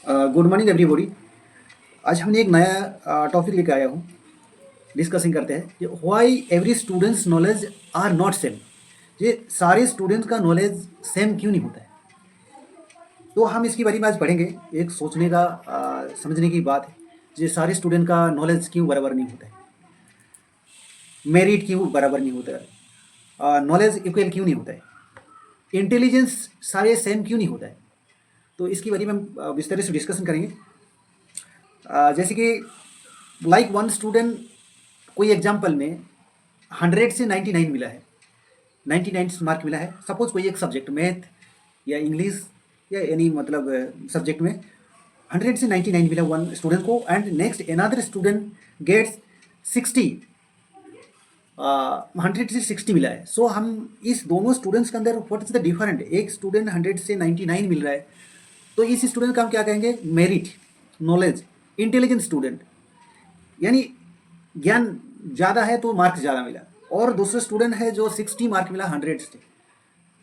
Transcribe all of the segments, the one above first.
Good morning everybody. आज हमने एक नया टॉपिक लेकर आया हूँ। डिस्कसिंग करते हैं कि why every students knowledge are not same. ये सारे स्टूडेंट्स का नॉलेज सेम क्यों नहीं होता है। तो हम इसके बारे में आज पढ़ेंगे। एक सोचने का समझने की बात है। ये सारे स्टूडेंट का नॉलेज क्यों बराबर नहीं होता है, मेरिट क्यों बराबर नहीं होता है, नॉलेज इक्वल क्यों नहीं होता है, इंटेलिजेंस सारे सेम क्यों नहीं होता है। तो इसके बारे में हम विस्तार से डिस्कशन करेंगे। जैसे कि लाइक वन स्टूडेंट, कोई एग्जाम्पल में 100 से 99 मिला है, 99 मार्क मिला है। सपोज कोई एक सब्जेक्ट मैथ या इंग्लिश या एनी मतलब सब्जेक्ट में 100 से 99 मिला वन स्टूडेंट को, and next another student gets 60, 100 से 60 मिला है। सो हम इस दोनों स्टूडेंट्स के अंदर व्हाट इज द डिफरेंट। एक स्टूडेंट 100 से 99 मिल रहा है, तो इस स्टूडेंट का हम क्या कहेंगे, मेरिट, नॉलेज, इंटेलिजेंट स्टूडेंट, यानी ज्ञान ज़्यादा है तो मार्क्स ज़्यादा मिला। और दूसरा स्टूडेंट है जो 60 मार्क मिला 100 से,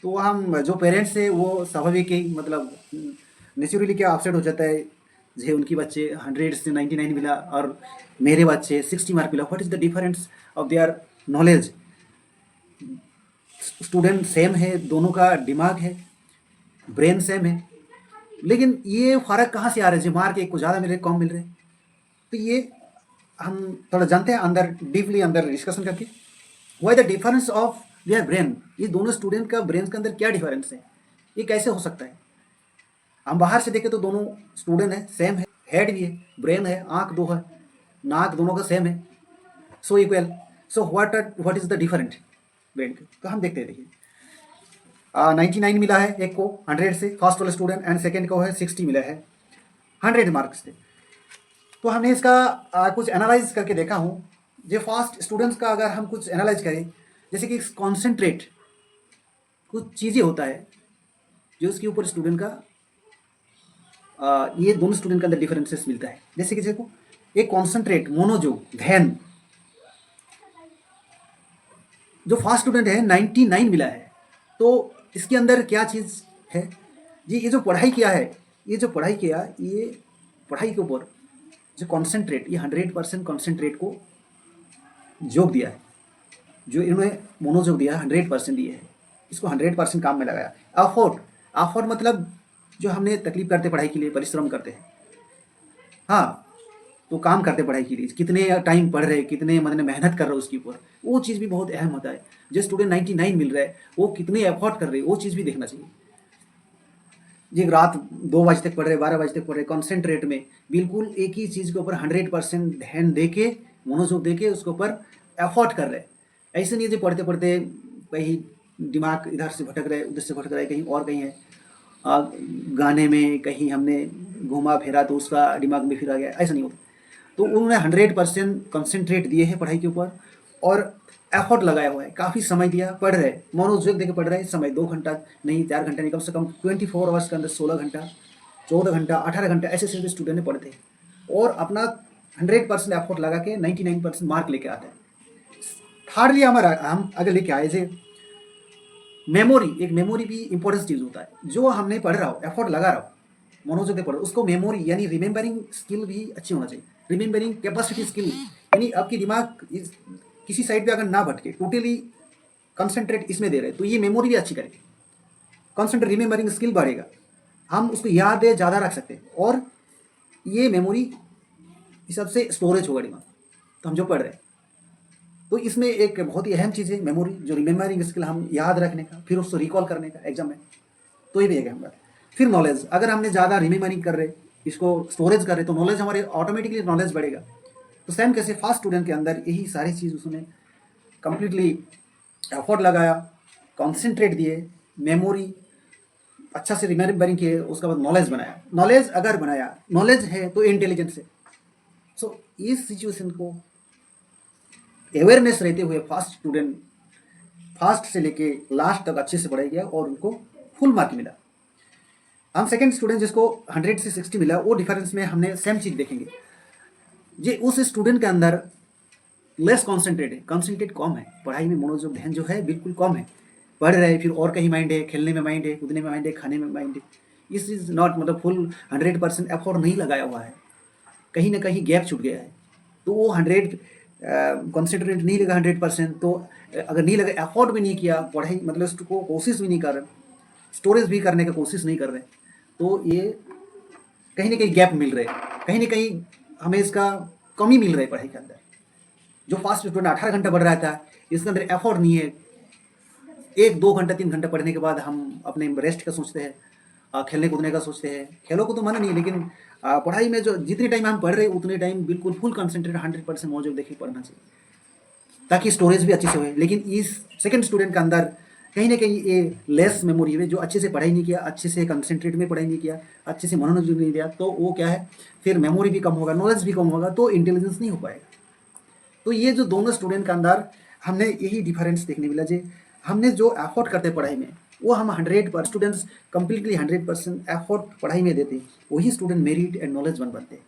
तो हम जो पेरेंट्स है वो स्वाभाविक ही मतलब नेचुरली क्या अपसेट हो जाता है, जो उनकी बच्चे 100 से 99 मिला और मेरे बच्चे 60 मार्क मिला। What is the difference of their knowledge. Student same है, दोनों का दिमाग है, ब्रेन सेम है, लेकिन ये फ़र्क कहाँ से आ रहा है, जो मार्क एक को ज़्यादा मिल रहे कम मिल रहे। तो ये हम थोड़ा जानते हैं अंदर, डीपली अंदर डिस्कशन करके। Why the difference of their brain. ये दोनों स्टूडेंट का ब्रेन के अंदर क्या डिफरेंस है, ये कैसे हो सकता है। हम बाहर से देखें तो दोनों स्टूडेंट है, सेम है, हेड भी है, ब्रेन है, आंख दो है, नाक दोनों का सेम है, so equal. So what is the different brain. तो हम देखते हैं, देखिए 99 मिला है एक को 100 से, फर्स्ट वाला स्टूडेंट, एंड सेकेंड को है 60 मिला है 100 मार्क्स से। तो हमने इसका कुछ एनालाइज करके देखा हूँ। जो फास्ट स्टूडेंट्स का अगर हम कुछ एनालाइज करें, जैसे कि कॉन्सेंट्रेट, कुछ चीज़ें होता है जो उसके ऊपर स्टूडेंट का ये दोनों स्टूडेंट के अंदर डिफरेंसेस मिलता है। जैसे कि देखो, एक कॉन्सेंट्रेट, मोनोजोग, ध्यान, जो फास्ट स्टूडेंट है 99 मिला है, तो इसके अंदर क्या चीज़ है जी, ये जो पढ़ाई किया है, ये जो पढ़ाई किया, ये पढ़ाई के ऊपर जो कॉन्सेंट्रेट, ये 100% कॉन्सेंट्रेट को जोग दिया है। जो इन्होंने मोनोजोग दिया 100% दिए है, इसको 100% काम में लगाया। अफोर्ट, अफोर्ट मतलब जो हमने तकलीफ करते पढ़ाई के लिए, परिश्रम करते हैं, हाँ, तो काम करते पढ़ाई के लिए, कितने टाइम पढ़ रहे, कितने मतलब मेहनत कर रहे हो उसके ऊपर, वो चीज़ भी बहुत अहम होता है। जो स्टूडेंट 99 मिल रहा है, वो कितने एफर्ट कर रहे हैं, वो चीज़ भी देखना चाहिए। जी रात 2 बजे तक पढ़ रहे, 12 बजे तक पढ़ रहे, कॉन्सेंट्रेट में बिल्कुल एक ही चीज़ के ऊपर 100% ध्यान दे के, मनोयोग दे के उसके ऊपर एफर्ट कर रहे हैं। ऐसे नहीं है जो पढ़ते पढ़ते कहीं दिमाग इधर से भटक रहे, उधर से भटक रहा है, कहीं और कहीं है, गाने में कहीं हमने घूमा फिरा तो उसका दिमाग में फिर आ गया, ऐसा नहीं होता। तो उन्होंने 100% कंसंट्रेट दिए हैं पढ़ाई के ऊपर, और एफर्ट लगाया हुआ है, काफ़ी समय दिया, पढ़ रहे, मनोयोग देकर पढ़ रहे। समय 2 घंटा नहीं, 4 घंटा नहीं, कम से कम 24 आवर्स के अंदर 16 घंटा, 14 घंटा, 18 घंटा ऐसे ऐसे स्टूडेंट ने पढ़ते हैं और अपना 100% एफर्ट लगा के 99% मार्क लेके आते हैं। थर्डली हमारा हम अगर लेके आए थे मेमोरी। एक मेमोरी भी इंपॉर्टेंट चीज़ होता है। जो हमने पढ़ रहा हो, एफर्ट लगा रहा हो, मनोयोग से पढ़ रहा हो, उसको मेमोरी यानी रिमेंबरिंग स्किल भी अच्छी होना चाहिए। रिमेंबरिंग कैपेसिटी स्किल, यानी आपकी दिमाग किसी साइड पे अगर ना भटके, टोटली कंसंट्रेट इसमें दे रहे, तो ये मेमोरी भी अच्छी करेगी, कंसंट्रेट रिमेंबरिंग स्किल बढ़ेगा, हम उसको याद है ज़्यादा रख सकते हैं, और ये मेमोरी हिसाब से स्टोरेज होगा दिमाग। तो हम जो पढ़ रहे हैं, तो इसमें एक बहुत ही अहम चीज़ है मेमोरी, जो रिमेंबरिंग स्किल, हम याद रखने का, फिर उसको रिकॉल करने का एग्जाम में, तो ये भी एक अहम बात। फिर नॉलेज, अगर हमने ज़्यादा रिमेंबरिंग कर रहे, इसको स्टोरेज कर रहे, तो नॉलेज हमारे ऑटोमेटिकली नॉलेज बढ़ेगा। तो सेम कैसे फास्ट स्टूडेंट के अंदर यही सारी चीज़ उसने कंप्लीटली एफर्ट लगाया, कॉन्सेंट्रेट दिए, मेमोरी अच्छा से रिमेंबरिंग किए, उसके बाद नॉलेज बनाया। नॉलेज अगर बनाया, नॉलेज है तो इंटेलिजेंस है। सो इस सिचुएशन को अवेयरनेस रहते हुए फास्ट स्टूडेंट फास्ट से लेके लास्ट तक अच्छे से पढ़ाई गया और उनको फुल मार्क मिला। हम सेकंड स्टूडेंट जिसको 100 से 60 मिला, वो डिफरेंस में हमने सेम चीज़ देखेंगे। ये उस स्टूडेंट के अंदर लेस कॉन्सेंट्रेट है, कॉन्सेंट्रेट कम है, पढ़ाई में मनोयोग ध्यान जो है बिल्कुल कम है, पढ़ रहे फिर और कहीं माइंड है, खेलने में माइंड है, कूदने में माइंड है, खाने में माइंड है, इस इज़ नॉट मतलब फुल 100% एफर्ट नहीं लगाया हुआ है, कहीं ना कहीं गैप छूट गया है। तो वो 100 कंसंट्रेट नहीं लगा 100%, तो अगर नहीं लगा, एफर्ट भी नहीं किया, पढ़ाई मतलब उसको कोशिश भी नहीं कर रहे, स्टोरेज भी करने का कोशिश नहीं कर रहे, तो ये कहीं ना कहीं गैप मिल रहे, कहीं ना कहीं हमें इसका कमी मिल रही है पढ़ाई के अंदर। जो फास्ट स्टूडेंट 18 घंटा पढ़ रहा था, इसके अंदर एफर्ट नहीं है। 1 2 घंटा 3 घंटा पढ़ने के बाद हम अपने रेस्ट का सोचते हैं, खेलने कूदने का सोचते हैं। खेलों को तो मना नहीं है, लेकिन पढ़ाई में जो जितने टाइम हम पढ़ रहे हैं उतने टाइम बिल्कुल फुल कंसंट्रेट 100% मौजूद देखिए पढ़ना चाहिए, ताकि स्टोरेज भी अच्छे से हो। लेकिन इस सेकंड स्टूडेंट के अंदर कहीं ना कहीं ये लेस मेमोरी है, जो अच्छे से पढ़ाई नहीं किया, अच्छे से कंसंट्रेट में पढ़ाई नहीं किया, अच्छे से मनोरंजन नहीं दिया, तो वो क्या है, फिर मेमोरी भी कम होगा, नॉलेज भी कम होगा, तो इंटेलिजेंस नहीं हो पाएगा। तो ये जो दोनों स्टूडेंट के अंदर हमने यही डिफरेंस देखने मिला, जी हमने जो एफर्ट करते पढ़ाई में, वो हम 100 स्टूडेंट्स कंप्लीटली 100% एफर्ट पढ़ाई में देते, वही स्टूडेंट मेरिट एंड नॉलेज बनते हैं।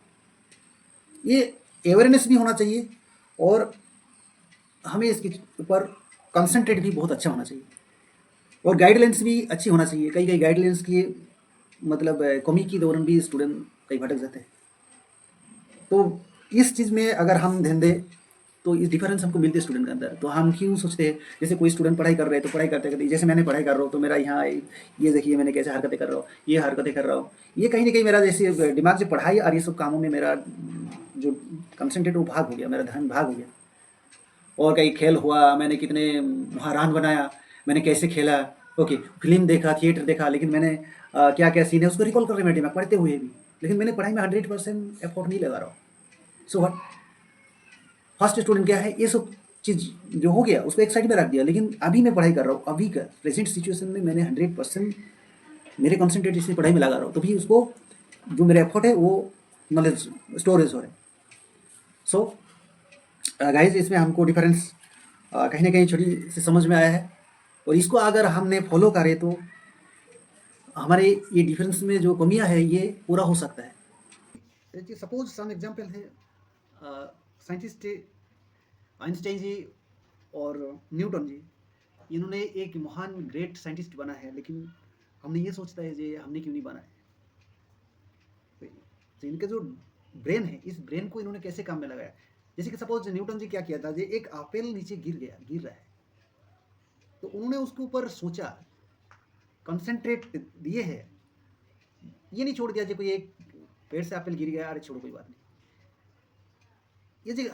ये अवेयरनेस भी होना चाहिए, और हमें इसके ऊपर कंसंट्रेट भी बहुत अच्छा होना चाहिए, और गाइडलाइंस भी अच्छी होना चाहिए। कई कई गाइडलाइंस की मतलब कमी के दौरान भी स्टूडेंट कई भटक जाते हैं। तो इस चीज़ में अगर हम ध्यान दें, तो इस डिफरेंस हमको मिलते हैं स्टूडेंट के अंदर। तो हम क्यों सोचते हैं, जैसे कोई स्टूडेंट पढ़ाई कर रहे हैं, तो पढ़ाई करते करते, जैसे मैंने पढ़ाई कर रहा हूँ, तो मेरा यहाँ ये देखिए मैंने कैसे हरकतें कर रहा हूँ, ये हरकतें कर रहा हूँ, ये कहीं ना कहीं मेरा जैसे दिमाग से पढ़ाई और ये सब कामों में मेरा जो कंसंट्रेट वो भाग हो गया, मेरा ध्यान भाग हो गया। और कहीं खेल हुआ, मैंने कितने वहाँ रन बनाया, मैंने कैसे खेला, ओके, फिल्म देखा, थिएटर देखा, लेकिन मैंने क्या क्या सीन है उसको रिकॉल कर रहे मेरे दिमाग पढ़ते हुए भी, लेकिन मैंने पढ़ाई में 100% एफर्ट नहीं लगा रहा हूँ। सो व्हाट, फर्स्ट स्टूडेंट क्या है, ये सब चीज़ जो हो गया उसको एक साइड में रख दिया, लेकिन अभी मैं पढ़ाई कर रहा हूँ, अभी का प्रेजेंट सिचुएशन में मैंने 100% मेरे कॉन्सेंट्रेट इसी पढ़ाई में लगा रहा हूँ, तभी उसको जो मेरा एफर्ट है वो नॉलेज स्टोरेज हो रहा है। सो गाइज, इसमें हमको डिफरेंस कहीं ना कहीं छोटी सी समझ में आया है, और इसको अगर हमने फॉलो करें तो हमारे ये डिफरेंस में जो कमियां है ये पूरा हो सकता है। सपोज सम एग्जांपल है, साइंटिस्ट आइंस्टाइन जी और न्यूटन जी, इन्होंने एक महान ग्रेट साइंटिस्ट बना है, लेकिन हमने ये सोचता है कि हमने क्यों नहीं बना है। तो इनका जो ब्रेन है, इस ब्रेन को इन्होंने कैसे काम में लगाया। जैसे कि सपोज न्यूटन जी क्या किया था, एक आपेल नीचे गिर रहा है, तो उन्होंने उसके ऊपर सोचा, कंसंट्रेट दिए है, ये नहीं छोड़ दिया जी कोई एक पेड़ से एप्पल गिर गया, अरे छोड़ो कोई बात नहीं, ये जी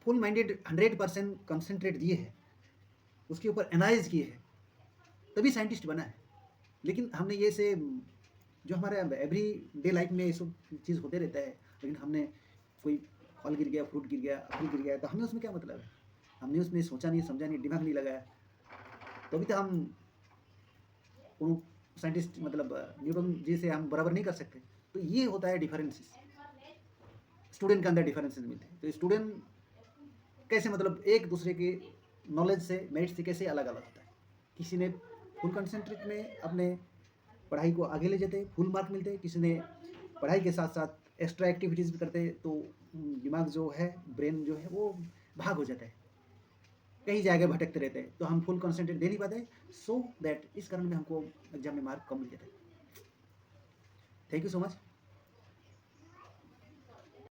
फुल माइंडेड 100% कंसंट्रेट दिए है, उसके ऊपर एनालाइज किए है, तभी साइंटिस्ट बना है। लेकिन हमने ये से जो हमारे एवरी डे लाइफ में ये सब चीज़ होते रहता है, लेकिन हमने कोई फल गिर गया, फ्रूट गिर गया, एप्पल गिर गया, तो हमें उसमें क्या मतलब है, हमने उसमें सोचा नहीं, समझा नहीं, दिमाग नहीं लगाया, तो अभी तो हम साइंटिस्ट मतलब न्यूटन जी से हम बराबर नहीं कर सकते। तो ये होता है डिफरेंसेस, स्टूडेंट के अंदर डिफरेंसेस मिलते हैं। तो स्टूडेंट कैसे मतलब एक दूसरे के नॉलेज से, मेरिट से कैसे अलग अलग होता है। किसी ने फुल कंसंट्रेट में अपने पढ़ाई को आगे ले जाते, फुल मार्क मिलते, किसी ने पढ़ाई के साथ साथ एक्स्ट्रा एक्टिविटीज़ भी करते, तो दिमाग जो है, ब्रेन जो है वो भाग हो जाता है, कई जगह भटकते रहते हैं, तो हम फुल कंसंट्रेट दे नहीं पाते। सो दैट इस कारण में हमको एग्जाम में मार्क कम मिल जाता है। Thank you so much.